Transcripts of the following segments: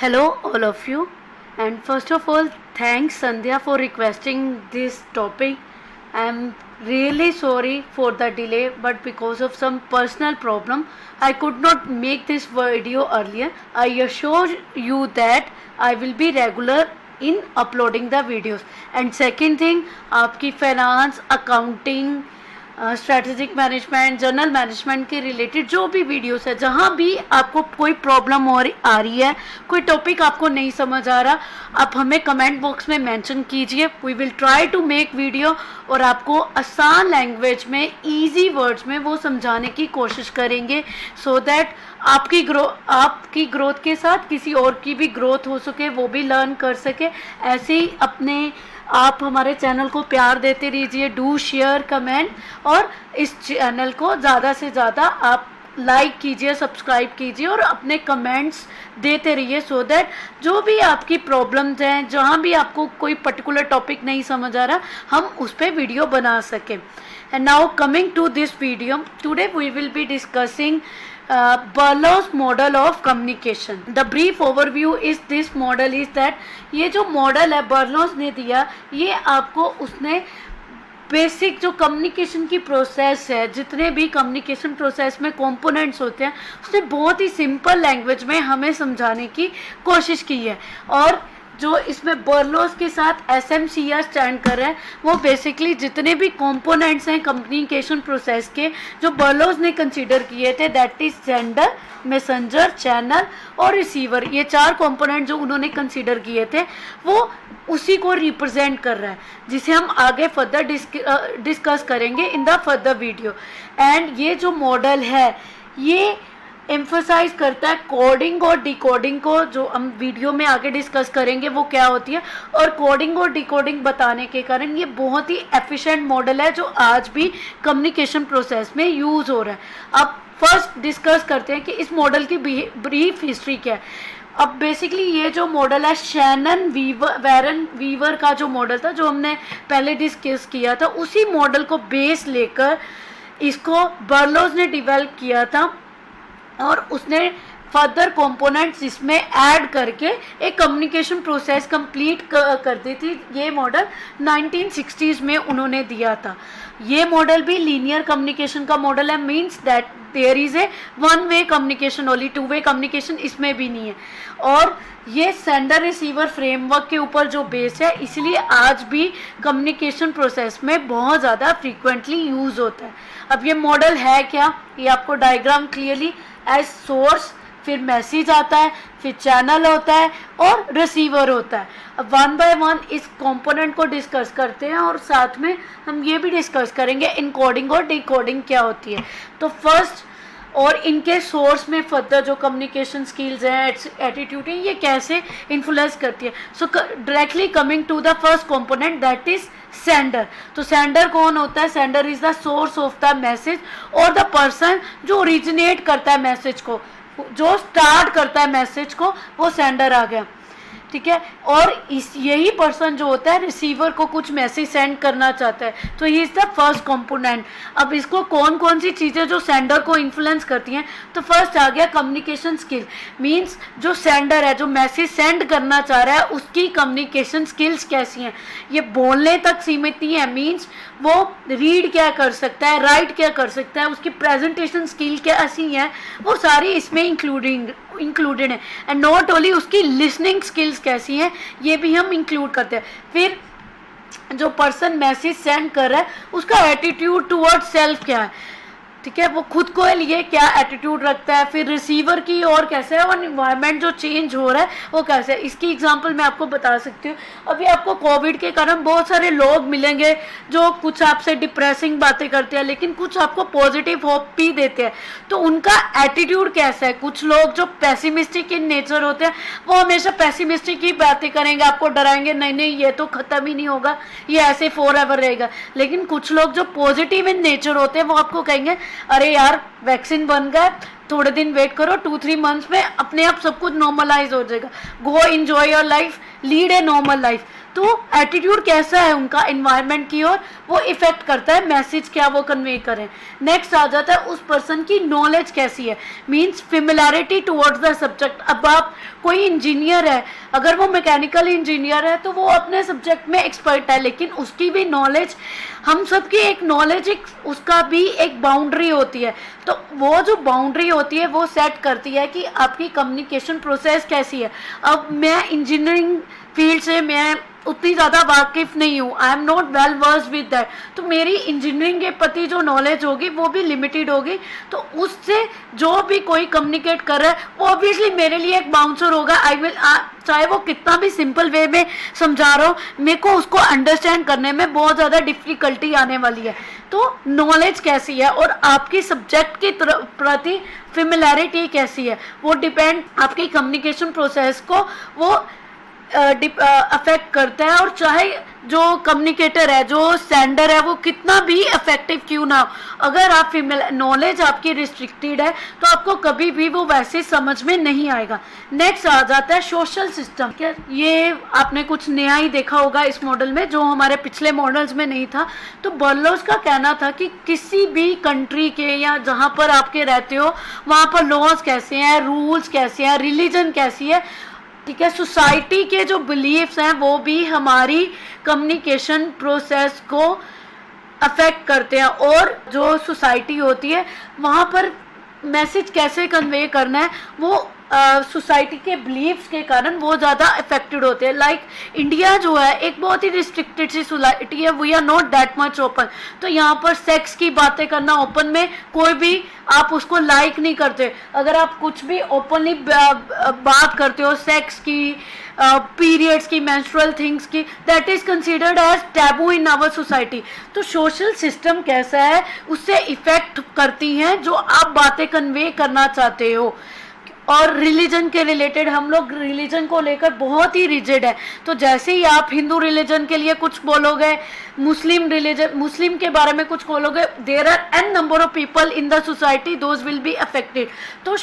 Hello, all of you. And first of all, thanks Sandhya for requesting this topic. I'm really sorry for the delay, but because of some personal problem, I could not make this video earlier. I assure you that I will be regular in uploading the videos. And second thing, आपकी finance accounting strategic management general management के related जो भी videos है, जहाँ भी आपको कोई problem आ रही है, कोई टॉपिक आपको नहीं समझ आ रहा, आप हमें कमेंट बॉक्स में मेंशन कीजिए. We will try to make video और आपको आसान लैंग्वेज में इजी वर्ड्स में वो समझाने की कोशिश करेंगे सो दैट आपकी ग्रोथ के साथ किसी और की भी ग्रोथ हो सके, वो भी लर्न कर सके. ऐसे ही आप हमारे चैनल को प्यार देते रहिए. डू शेयर कमेंट और इस चैनल को ज़्यादा से ज़्यादा आप लाइक कीजिए, सब्सक्राइब कीजिए और अपने कमेंट्स देते रहिए सो दैट जो भी आपकी प्रॉब्लम्स हैं, जहाँ भी आपको कोई पर्टिकुलर टॉपिक नहीं समझ आ रहा, हम उस पर वीडियो बना सकें. And now coming to this video, today we will be discussing Berlow's model of communication. The brief overview is this model is that ये जो मॉडल है बर्लोस ने दिया, ये आपको उसने बेसिक जो कम्युनिकेशन की प्रोसेस है, जितने भी कम्युनिकेशन प्रोसेस में कंपोनेंट्स होते हैं, उसने बहुत ही सिंपल लैंग्वेज में हमें समझाने की कोशिश की है. और जो इसमें बर्लोस के साथ SMCR स्टैंड कर रहा है, वो बेसिकली जितने भी कंपोनेंट्स हैं कम्युनिकेशन प्रोसेस के जो बर्लोस ने कंसीडर किए थे, that is sender, messenger, channel और रिसीवर. ये 4 कंपोनेंट जो उन्होंने कंसीडर किए थे, वो उसी को रिप्रेजेंट कर रहा है, जिसे हम आगे फर्दर डिस्कस करेंगे in the further video. And ये जो मॉडल है, ये एम्फोसाइज करता है कोडिंग और डिकोडिंग को, जो हम वीडियो में आगे डिस्कस करेंगे वो क्या होती है. और कोडिंग और डिकोडिंग बताने के कारण ये बहुत ही एफिशिएंट मॉडल है जो आज भी कम्युनिकेशन प्रोसेस में यूज़ हो रहा है. अब फर्स्ट डिस्कस करते हैं कि इस मॉडल की ब्रीफ हिस्ट्री क्या है. अब बेसिकली ये जो मॉडल है शैनन वैरन वीवर का जो मॉडल था, जो हमने पहले डिस्कस किया था, उसी मॉडल को बेस लेकर इसको बर्लोस ने डेवलप किया था और उसने फर्दर कंपोनेंट्स इसमें ऐड करके एक कम्युनिकेशन प्रोसेस कंप्लीट कर दी थी. ये मॉडल 1960s में उन्होंने दिया था. ये मॉडल भी लीनियर कम्युनिकेशन का मॉडल है, means that there is a one way communication, only 2 way communication इसमें भी नहीं है. और ये सेंडर रिसीवर फ्रेमवर्क के ऊपर जो बेस है, इसलिए आज भी कम्युनिकेशन प्रोसेस में बहुत ज़्यादा फ्रीक्वेंटली यूज़ होता है. अब ये मॉडल है क्या, ये आपको डायग्राम क्लियरली एज सोर्स, फिर मैसेज आता है, फिर चैनल होता है और रिसीवर होता है. अब 1 बाय 1 इस कंपोनेंट को डिस्कस करते हैं और साथ में हम ये भी डिस्कस करेंगे इनकोडिंग और डिकोडिंग क्या होती है. तो फर्स्ट और इनके सोर्स में फर्दर जो कम्युनिकेशन स्किल्स हैं, एटीट्यूड है, ये कैसे इन्फ्लुएंस करती है. So directly coming to the first component, that is sender. तो सेंडर कौन होता है? Sender is the source of the message और द पर्सन जो ओरिजिनेट करता है मैसेज को, जो स्टार्ट करता है मैसेज को, वो सेंडर आ गया. ठीक है. और यही पर्सन जो होता है रिसीवर को कुछ मैसेज सेंड करना चाहता है, तो he is the first component. अब इसको कौन कौन सी चीज़ें जो सेंडर को इन्फ्लुएंस करती हैं, तो फर्स्ट आ गया कम्युनिकेशन स्किल. मींस जो सेंडर है, जो मैसेज सेंड करना चाह रहा है, उसकी कम्युनिकेशन स्किल्स कैसी हैं. ये बोलने तक सीमित नहीं है, मींस वो रीड क्या कर सकता है, राइट क्या कर सकता है, उसकी प्रेजेंटेशन स्किल कैसी है, वो सारी इसमें इंक्लूडेड है. एंड नॉट ओनली उसकी लिसनिंग स्किल्स कैसी हैं, ये भी हम इंक्लूड करते हैं. फिर जो पर्सन मैसेज सेंड कर रहा है, उसका एटीट्यूड टुवर्ड सेल्फ क्या है. ठीक है, वो खुद को लिए क्या एटीट्यूड रखता है. फिर रिसीवर की और कैसे है, और इन्वायरमेंट जो चेंज हो रहा है वो कैसे है. इसकी एग्जांपल मैं आपको बता सकती हूँ. अभी आपको कोविड के कारण बहुत सारे लोग मिलेंगे जो कुछ आपसे डिप्रेसिंग बातें करते हैं, लेकिन कुछ आपको पॉजिटिव होप भी देते हैं. तो उनका एटीट्यूड कैसा है. कुछ लोग जो पैसिमिस्टिक इन नेचर होते हैं, वो हमेशा पैसिमिस्टिक ही बातें करेंगे, आपको डराएंगे, नहीं नहीं ये तो ख़त्म ही नहीं होगा, ये ऐसे फॉर एवर रहेगा. लेकिन कुछ लोग जो पॉजिटिव इन नेचर होते हैं, वो आपको कहेंगे अरे यार वैक्सीन बन गया, थोड़े दिन वेट करो, 2-3 मंथ्स में अपने आप सब कुछ नॉर्मलाइज हो जाएगा, गो enjoy your life, lead a normal life. तो एटीट्यूड कैसा है उनका एनवायरनमेंट की ओर, वो इफेक्ट करता है मैसेज क्या वो कन्वे करें। नेक्स्ट आ जाता है उस पर्सन की नॉलेज कैसी है, means familiarity towards the subject. अब आप कोई इंजीनियर है, अगर वो मैकेनिकल इंजीनियर है तो वो अपने सब्जेक्ट में एक्सपर्ट है, लेकिन उसकी भी नॉलेज, हम सबकी एक नॉलेज, एक उसका भी एक बाउंड्री होती है। तो वो जो बाउंड्री होती है वो सेट करती है कि आपकी कम्युनिकेशन प्रोसेस कैसी है। अब मैं इंजीनियरिंग फील्ड से मैं उतनी ज़्यादा वाकिफ़ नहीं हूँ, I am not well versed with that, तो मेरी इंजीनियरिंग के प्रति जो नॉलेज होगी वो भी लिमिटेड होगी। तो उससे जो भी कोई कम्युनिकेट कर रहा है वो ऑब्वियसली मेरे लिए एक बाउंसर होगा। आई विल, चाहे वो कितना भी सिंपल वे में समझा रहा हो, मेरे को उसको अंडरस्टैंड करने में बहुत ज़्यादा डिफ़िकल्टी आने वाली है। तो नॉलेज कैसी है और आपकी सब्जेक्ट के प्रति फेमिलियरिटी कैसी है, वो डिपेंड आपकी कम्युनिकेशन प्रोसेस को वो अफेक्ट करता है। और चाहे जो कम्युनिकेटर है, जो सेंडर है, वो कितना भी इफेक्टिव क्यों ना हो, अगर आप नॉलेज आपकी रिस्ट्रिक्टेड है तो आपको कभी भी वो वैसे समझ में नहीं आएगा। नेक्स्ट आ जाता है सोशल सिस्टम। ये आपने कुछ नया ही देखा होगा इस मॉडल में, जो हमारे पिछले मॉडल्स में नहीं था। तो बर्लोस का कहना था कि किसी भी कंट्री के या जहाँ पर आपके रहते हो वहाँ पर लॉज कैसे हैं, रूल्स कैसे हैं, रिलीजन कैसी है, ठीक है, सोसाइटी के जो बिलीफ्स हैं वो भी हमारी कम्युनिकेशन प्रोसेस को अफेक्ट करते हैं। और जो सोसाइटी होती है वहाँ पर मैसेज कैसे कन्वे करना है वो सोसाइटी के बिलीव्स के कारण वो ज़्यादा अफेक्टेड होते हैं। लाइक इंडिया जो है एक बहुत ही रिस्ट्रिक्टेड सी सोसाइटी है, we are not that much open. तो यहाँ पर सेक्स की बातें करना ओपन में कोई भी आप उसको लाइक नहीं करते। अगर आप कुछ भी ओपनली बात करते हो सेक्स की, पीरियड्स की, मेंस्ट्रुअल थिंग्स की, that is considered as taboo in our society. तो सोशल सिस्टम कैसा है उससे इफेक्ट करती हैं जो आप बातें कन्वे करना चाहते हो। और रिलीजन के रिलेटेड हम लोग रिलीजन को लेकर बहुत ही रिजिड है। तो जैसे ही आप हिंदू रिलीजन के लिए कुछ बोलोगे, मुस्लिम के बारे में कुछ बोलोगे, there are an number of people in the society those will be affected. तो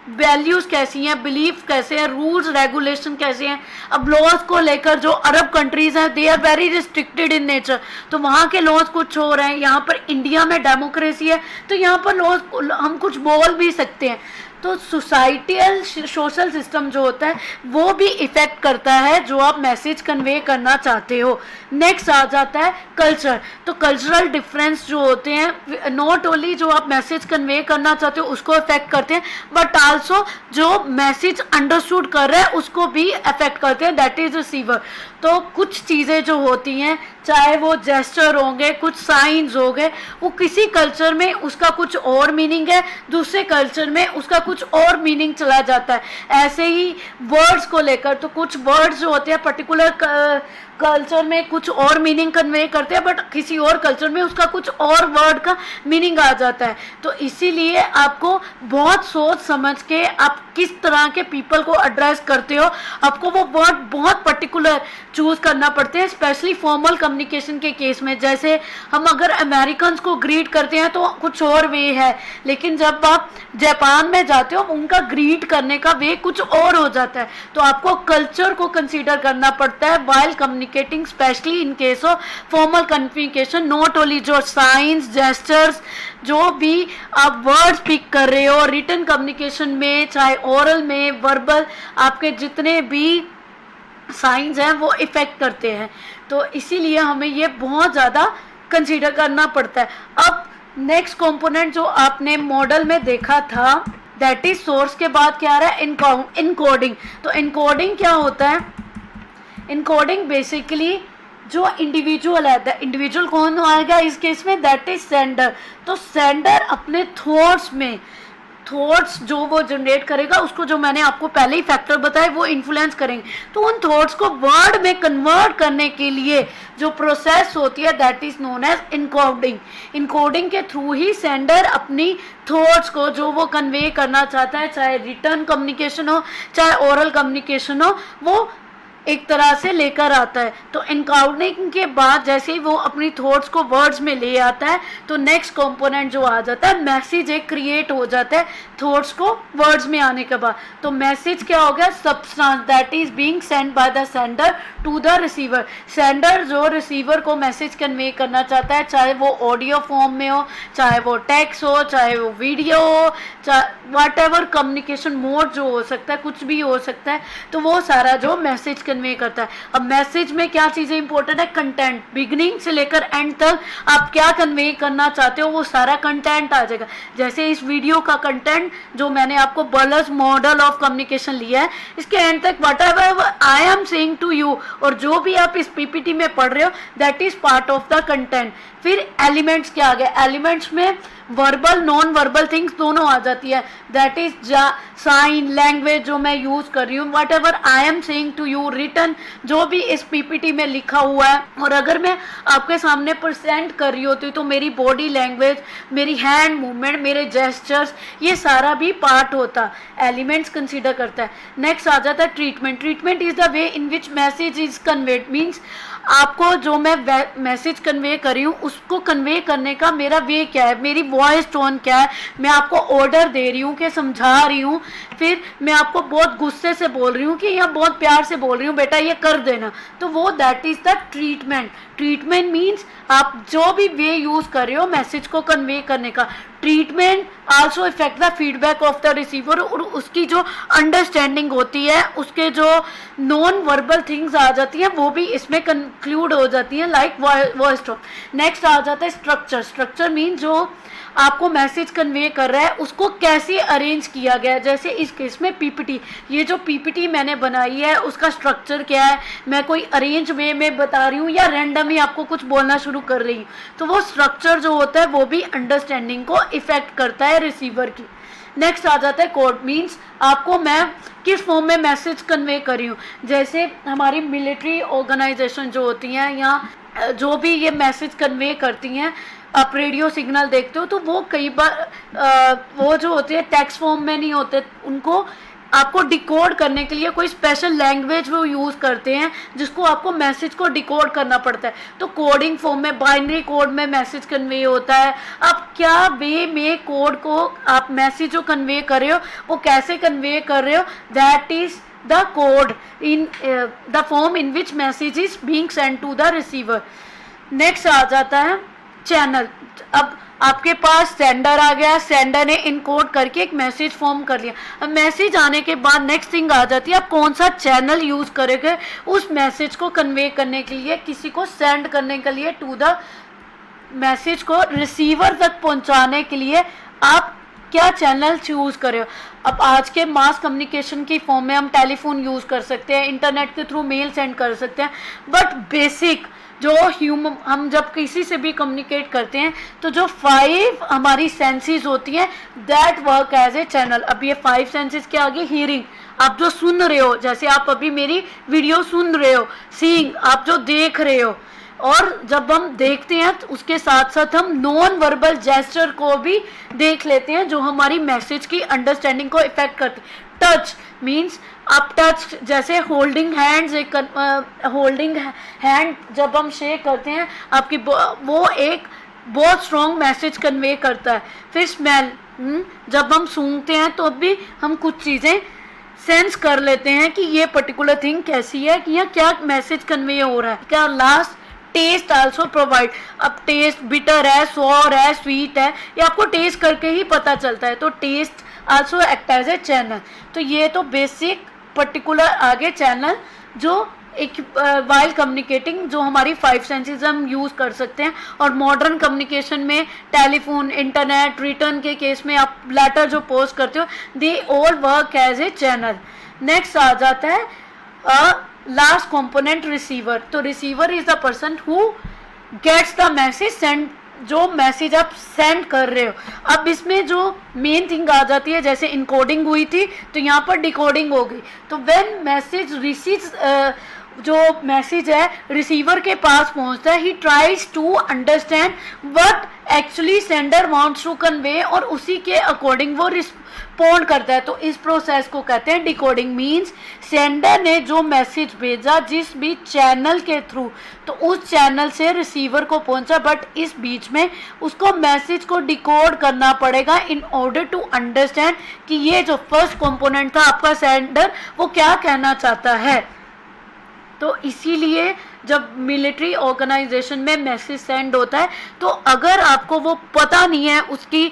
वैल्यूज़ कैसी हैं, बिलीफ कैसे हैं, रूल्स रेगुलेशन कैसे हैं। अब लॉज को लेकर जो अरब कंट्रीज हैं they are very restricted in nature, तो वहाँ के लॉज कुछ हो रहे हैं। यहाँ पर इंडिया में डेमोक्रेसी है तो यहाँ पर लॉज हम कुछ बोल भी सकते हैं। तो सोसाइटियल सोशल सिस्टम जो होता है वो भी इफ़ेक्ट करता है जो आप मैसेज कन्वे करना चाहते हो। नेक्स्ट आ जाता है कल्चर। तो कल्चरल डिफरेंस जो होते हैं नॉट ओनली जो आप मैसेज कन्वे करना चाहते हो उसको इफेक्ट करते हैं, बट आल्सो जो मैसेज अंडरस्टूड कर रहा है उसको भी अफेक्ट करते हैं, दैट इज रिसीवर। तो कुछ चीज़ें जो होती हैं, चाहे वो जेस्चर होंगे, कुछ साइंस हो गए, वो किसी कल्चर में उसका कुछ और मीनिंग है, दूसरे कल्चर में उसका कुछ और मीनिंग चला जाता है। ऐसे ही वर्ड्स को लेकर, तो कुछ वर्ड्स जो होते हैं पर्टिकुलर कल्चर में कुछ और मीनिंग कन्वे करते हैं, बट किसी और कल्चर में उसका कुछ और वर्ड का मीनिंग आ जाता है। तो इसीलिए आपको बहुत सोच समझ के आप किस तरह के पीपल को एड्रेस करते हो, आपको वो वर्ड बहुत पर्टिकुलर चूज़ करना पड़ते हैं, स्पेशली फॉर्मल कम्युनिकेशन के केस में। जैसे हम अगर अमेरिकन को ग्रीट करते हैं तो कुछ और वे है, लेकिन जब आप जापान में जाते हो उनका ग्रीट करने का वे कुछ और हो जाता है। तो आपको कल्चर को कंसीडर करना पड़ता है while communicating, specially in case of formal communication. Not only जो साइंस, जेस्चर्स, जो भी आप वर्ड्स पिक कर रहे हो रिटन कम्युनिकेशन में, चाहे ओरल में, वर्बल, आपके जितने भी साइंस हैं वो इफ़ेक्ट करते हैं। तो इसीलिए हमें ये बहुत ज़्यादा कंसीडर करना पड़ता है। अब नेक्स्ट कंपोनेंट जो आपने मॉडल में देखा था दैट इज सोर्स के बाद क्या आ रहा है, इनकोडिंग। तो इनकोडिंग क्या होता है, इनकोडिंग बेसिकली जो इंडिविजुअल है, द इंडिविजुअल कौन आएगा इस केस में, दैट इज सेंडर। तो सेंडर अपने थॉट्स जो वो जनरेट करेगा उसको, जो मैंने आपको पहले ही फैक्टर बताए, वो इन्फ्लुएंस करेंगे। तो उन थॉट्स को वर्ड में कन्वर्ट करने के लिए जो प्रोसेस होती है that is known as encoding. Encoding के थ्रू ही सेंडर अपनी थॉट्स को जो वो कन्वे करना चाहता है, चाहे रिटर्न कम्युनिकेशन हो चाहे ओरल कम्युनिकेशन हो, वो एक तरह से लेकर आता है। तो एनकोडिंग के बाद जैसे ही वो अपनी थॉट्स को वर्ड्स में ले आता है तो नेक्स्ट कंपोनेंट जो आ जाता है मैसेज एक क्रिएट हो जाता है थॉट्स को वर्ड्स में आने के बाद। तो मैसेज क्या हो गया, substance that is being send by the sender to the receiver. Sender जो रिसीवर को मैसेज कन्वे करना चाहता है, चाहे वो ऑडियो फॉर्म में हो, चाहे वो टेक्स्ट हो, चाहे वो वीडियो हो, चाहे वट एवर कम्युनिकेशन मोड जो हो सकता है, कुछ भी हो सकता है, तो वो सारा जो मैसेज कन्वे करता है। अब मैसेज में क्या चीज़ें इंपॉर्टेंट है, कंटेंट, बिगिनिंग से लेकर एंड तक आप क्या कन्वे करना चाहते हो वो सारा कंटेंट आ जाएगा। जैसे इस वीडियो का कंटेंट जो मैंने आपको बर्लस मॉडल ऑफ कम्युनिकेशन लिया है, इसके एंड तक whatever I am saying to you, और जो भी आप इस पीपीटी में पढ़ रहे हो that is part of the content. फिर एलिमेंट्स क्या आ गया, एलिमेंट्स में वर्बल नॉन वर्बल थिंग्स दोनों आ जाती है, दैट इज साइन लैंग्वेज जो मैं यूज कर रही हूँ, whatever I am saying to you, written जो भी इस पीपीटी में लिखा हुआ है। और अगर मैं आपके सामने प्रेजेंट कर रही होती तो मेरी बॉडी लैंग्वेज, मेरी हैंड मूवमेंट, मेरे जेस्चर्स, ये सारा भी पार्ट होता, एलिमेंट्स कंसीडर करता है। नेक्स्ट आ जाता है treatment. Treatment is the way in which message is conveyed, means आपको जो मैं मैसेज कन्वे कर रही हूँ उसको कन्वे करने का मेरा वे क्या है, मेरी वॉइस टोन क्या है, मैं आपको ऑर्डर दे रही हूँ कि समझा रही हूँ, फिर मैं आपको बहुत गुस्से से बोल रही हूँ कि या बहुत प्यार से बोल रही हूँ बेटा ये कर देना, तो वो that is the treatment. Treatment means आप जो भी वे यूज कर रहे हो मैसेज को कन्वे करने का। Treatment also effect the feedback of the receiver, और उसकी जो अंडरस्टैंडिंग होती है, उसके जो नॉन वर्बल थिंग्स आ जाती हैं वो भी इसमें कंक्लूड हो जाती हैं, लाइक वॉइस टोन। नेक्स्ट आ जाता है स्ट्रक्चर। स्ट्रक्चर मीन जो आपको मैसेज कन्वे कर रहा है उसको कैसे अरेंज किया गया है। जैसे इस केस में पीपीटी, ये जो पीपीटी मैंने बनाई है उसका स्ट्रक्चर क्या है, मैं कोई अरेंज वे में बता रही हूँ या रैंडम ही आपको कुछ बोलना शुरू कर रही हूँ, तो वो स्ट्रक्चर जो होता है वो भी अंडरस्टैंडिंग को इफेक्ट करता है रिसीवर की। नेक्स्ट आ जाता है कोड, मीन्स आपको मैं किस फॉर्म में मैसेज कन्वे कर रही हूँ। जैसे हमारी मिलिट्री ऑर्गेनाइजेशन जो होती हैं या जो भी ये मैसेज कन्वे करती हैं, आप रेडियो सिग्नल देखते हो तो वो कई बार वो जो होते हैं टेक्स्ट फॉर्म में नहीं होते, उनको आपको डिकोड करने के लिए कोई स्पेशल लैंग्वेज वो यूज़ करते हैं जिसको आपको मैसेज को डिकोड करना पड़ता है। तो कोडिंग फॉर्म में, बाइनरी कोड में मैसेज कन्वे होता है। अब क्या वे में कोड को आप मैसेज जो कन्वे कर रहे हो वो कैसे कन्वे कर रहे हो, that is the code in the form in which message is being send to the receiver. Next आ जाता है चैनल। अब आपके पास सेंडर आ गया, सेंडर ने इनकोड करके एक मैसेज फॉर्म कर लिया। अब मैसेज आने के बाद नेक्स्ट थिंग आ जाती है आप कौन सा चैनल यूज़ करेंगे उस मैसेज को कन्वे करने के लिए, किसी को सेंड करने के लिए, टू द मैसेज को रिसीवर तक पहुंचाने के लिए आप क्या चैनल चूज़ करें। अब आज के मास कम्युनिकेशन की फॉर्म में हम टेलीफोन यूज़ कर सकते हैं, इंटरनेट के थ्रू मेल सेंड कर सकते हैं, बट बेसिक जो हम जब किसी से भी कम्युनिकेट करते हैं तो जो 5 हमारी सेंसेस होती हैं that work as a channel. अब ये 5 सेंसेस के आगे हियरिंग, आप जो सुन रहे हो, जैसे आप अभी मेरी वीडियो सुन रहे हो, सीइंग आप जो देख रहे हो, और जब हम देखते हैं तो उसके साथ साथ हम नॉन वर्बल जेस्चर को भी देख लेते हैं जो हमारी मैसेज की अंडरस्टैंडिंग को इफेक्ट करते हैं। टच मीन्स आप टच, जैसे होल्डिंग हैंड्स, एक होल्डिंग हैंड जब हम शेक करते हैं आपकी वो एक बहुत स्ट्रॉन्ग मैसेज कन्वे करता है। फिर स्मेल, जब हम सूंघते हैं तो भी हम कुछ चीज़ें सेंस कर लेते हैं कि ये पर्टिकुलर थिंग कैसी है, कि यहाँ क्या मैसेज कन्वे हो रहा है। क्या लास्ट टेस्ट आल्सो प्रोवाइड। अब टेस्ट बिटर है, सॉर है, स्वीट है, ये आपको टेस्ट करके ही पता चलता है, तो test also act as a channel. तो ये तो बेसिक पर्टिकुलर आगे चैनल जो एक वाइल कम्युनिकेटिंग जो हमारी 5 सेंसेस हम यूज़ कर सकते हैं। और मॉडर्न कम्युनिकेशन में टेलीफोन, इंटरनेट, रिटर्न के केस में आप लेटर जो पोस्ट करते हो, they all work as a channel. Next आ जाता है लास्ट कंपोनेंट रिसीवर। तो receiver is the person who gets the message send, जो मैसेज आप सेंड कर रहे हो। अब इसमें जो मेन थिंग आ जाती है, जैसे इनकोडिंग हुई थी तो यहाँ पर डिकोडिंग हो गई। तो व्हेन मैसेज रिसीव्स, जो मैसेज है रिसीवर के पास पहुंचता है, he tries to understand what actually sender wants to convey, और उसी के अकॉर्डिंग वो पोन करता है। तो इस प्रोसेस को कहते हैं डिकोडिंग। मीन्स सेंडर ने जो मैसेज भेजा जिस भी चैनल के थ्रू, तो उस चैनल से रिसीवर को पहुंचा, बट इस बीच में उसको मैसेज को डिकोड करना पड़ेगा इन ऑर्डर टू अंडरस्टैंड कि ये जो फर्स्ट कंपोनेंट था आपका सेंडर वो क्या कहना चाहता है। तो इसीलिए जब मिलिट्री ऑर्गेनाइजेशन में मैसेज सेंड होता है, तो अगर आपको वो पता नहीं है उसकी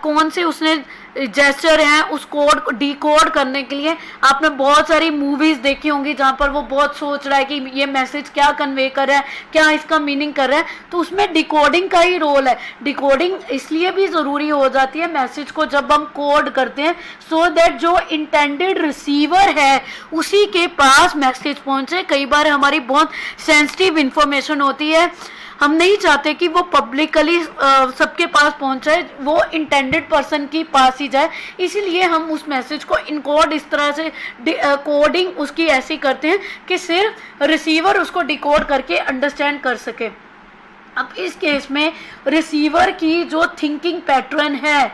कौन से उसने जेस्चर हैं उस कोड को डिकोड करने के लिए, आपने बहुत सारी मूवीज़ देखी होंगी जहाँ पर वो बहुत सोच रहा है कि ये मैसेज क्या कन्वे कर रहा है, क्या इसका मीनिंग कर रहा है, तो उसमें डिकोडिंग का ही रोल है। डिकोडिंग इसलिए भी ज़रूरी हो जाती है मैसेज को जब हम कोड करते हैं, सो दैट जो इंटेंडेड रिसीवर है उसी के पास मैसेज पहुँचे। कई बार हमारी बहुत सेंसिटिव इंफॉर्मेशन होती है, हम नहीं चाहते कि वो पब्लिकली सबके पास पहुंचे, वो इंटेंडेड पर्सन के पास ही जाए, इसीलिए हम उस मैसेज को इनकोड इस तरह से कोडिंग उसकी ऐसी करते हैं कि सिर्फ रिसीवर उसको डिकोड करके अंडरस्टैंड कर सके। अब इस केस में रिसीवर की जो थिंकिंग पैटर्न है,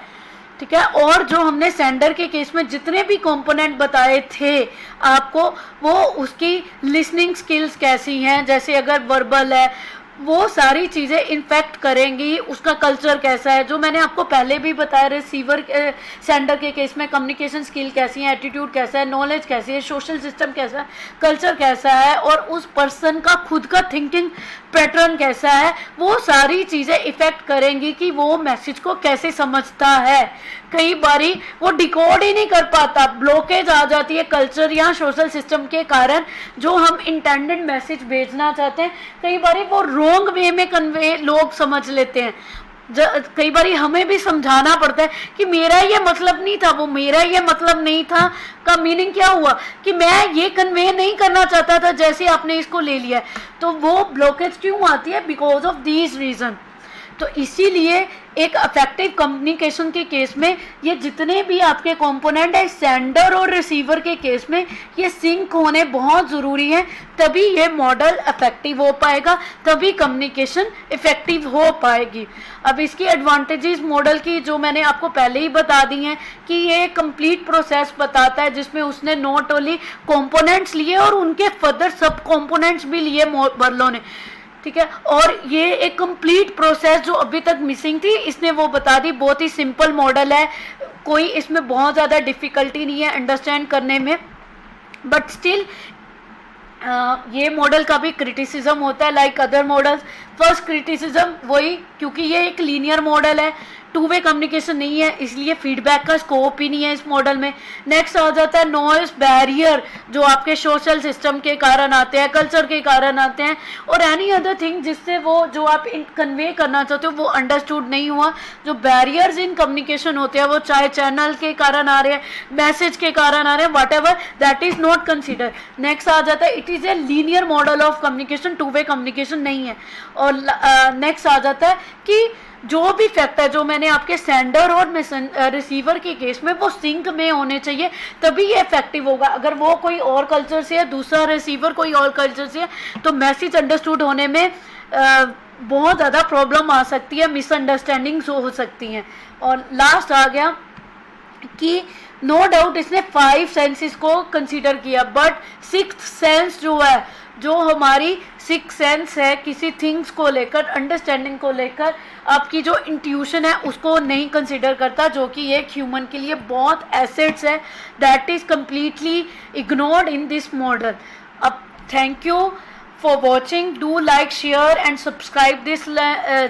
ठीक है, और जो हमने सेंडर के केस में जितने भी कंपोनेंट बताए थे आपको, वो उसकी लिसनिंग स्किल्स कैसी हैं, जैसे अगर वर्बल है वो सारी चीज़ें इन्फेक्ट करेंगी, उसका कल्चर कैसा है, जो मैंने आपको पहले भी बताया रिसीवर सेंडर के केस में कम्युनिकेशन स्किल कैसी है, एटीट्यूड कैसा है, नॉलेज कैसी है, सोशल सिस्टम कैसा है, कल्चर कैसा है, और उस पर्सन का खुद का थिंकिंग पैटर्न कैसा है, वो सारी चीज़ें इफ़ेक्ट करेंगी कि वो मैसेज को कैसे समझता है। कई बारी वो डिकोड ही नहीं कर पाता, ब्लॉकेज आ जाती है कल्चर या सोशल सिस्टम के कारण, जो हम इंटेंडेड मैसेज भेजना चाहते हैं कई बारी वो रॉन्ग वे में कन्वे लोग समझ लेते हैं। कई बारी हमें भी समझाना पड़ता है कि मेरा ये मतलब नहीं था, वो मेरा ये मतलब नहीं था का मीनिंग क्या हुआ कि मैं ये कन्वे नहीं करना चाहता था, जैसे आपने इसको ले लिया। तो वो ब्लॉकेज क्यों आती है? Because of these reason. तो इसीलिए एक इफेक्टिव कम्युनिकेशन के केस में ये जितने भी आपके कंपोनेंट है सेंडर और रिसीवर के केस में ये सिंक होने बहुत ज़रूरी है, तभी ये मॉडल इफेक्टिव हो पाएगा, तभी कम्युनिकेशन इफेक्टिव हो पाएगी। अब इसकी एडवांटेजेस मॉडल की जो मैंने आपको पहले ही बता दी हैं कि ये कंप्लीट प्रोसेस बताता है जिसमें उसने नॉट ओनली कंपोनेंट्स लिए और उनके फर्दर सब कंपोनेंट्स भी लिए बर्लो ने, ठीक है। और ये एक कंप्लीट प्रोसेस जो अभी तक मिसिंग थी इसने वो बता दी। बहुत ही सिंपल मॉडल है, कोई इसमें बहुत ज़्यादा डिफ़िकल्टी नहीं है अंडरस्टैंड करने में, बट स्टिल ये मॉडल का भी क्रिटिसिज्म होता है like other models. First criticism वही, क्योंकि ये एक लीनियर मॉडल है, टू वे कम्युनिकेशन नहीं है, इसलिए फीडबैक का स्कोप ही नहीं है इस मॉडल में। नेक्स्ट आ जाता है नॉइस बैरियर, जो आपके सोशल सिस्टम के कारण आते हैं, कल्चर के कारण आते हैं, और एनी अदर थिंग जिससे वो जो आप कन्वे करना चाहते हो वो अंडरस्टूड नहीं हुआ। जो बैरियर्स इन कम्युनिकेशन होते हैं वो चाहे चैनल के कारण आ रहे हैं, मैसेज के कारण आ रहे हैं, whatever, that is not consider. Next आ जाता है it is a linear model of communication, two way communication नहीं है। और नेक्स्ट आ जाता है कि जो भी फैक्टर जो मैंने आपके सेंडर और रिसीवर के केस में वो सिंक में होने चाहिए, तभी ये इफेक्टिव होगा। अगर वो कोई और कल्चर से है, दूसरा रिसीवर कोई और कल्चर से है, तो मैसेज अंडरस्टूड होने में बहुत ज़्यादा प्रॉब्लम आ सकती है, मिसअंडरस्टैंडिंग्स हो सकती हैं। और लास्ट आ गया कि नो डाउट इसने 5 सेंसेस को कंसीडर किया, बट 6th सेंस जो है, जो हमारी 6th सेंस है किसी थिंग्स को लेकर, अंडरस्टैंडिंग को लेकर, आपकी जो इंट्यूशन है उसको नहीं कंसिडर करता, जो कि एक ह्यूमन के लिए बहुत एसेट्स है, that is completely ignored in this model. अब thank you for watching, do like, share and subscribe this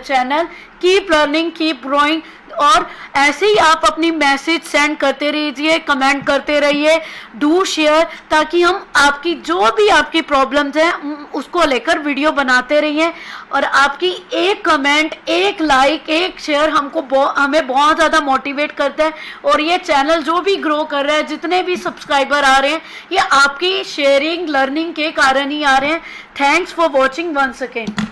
channel, keep learning, keep growing। और ऐसे ही आप अपनी मैसेज सेंड करते रहिए, कमेंट करते रहिए, डू शेयर, ताकि हम आपकी जो भी आपकी प्रॉब्लम्स हैं उसको लेकर वीडियो बनाते रहिए। और आपकी एक कमेंट, एक लाइक, एक शेयर हमें बहुत ज़्यादा मोटिवेट करता है, और ये चैनल जो भी ग्रो कर रहा है, जितने भी सब्सक्राइबर आ रहे हैं, ये आपकी शेयरिंग, लर्निंग के कारण ही आ रहे हैं। Thanks for watching once again.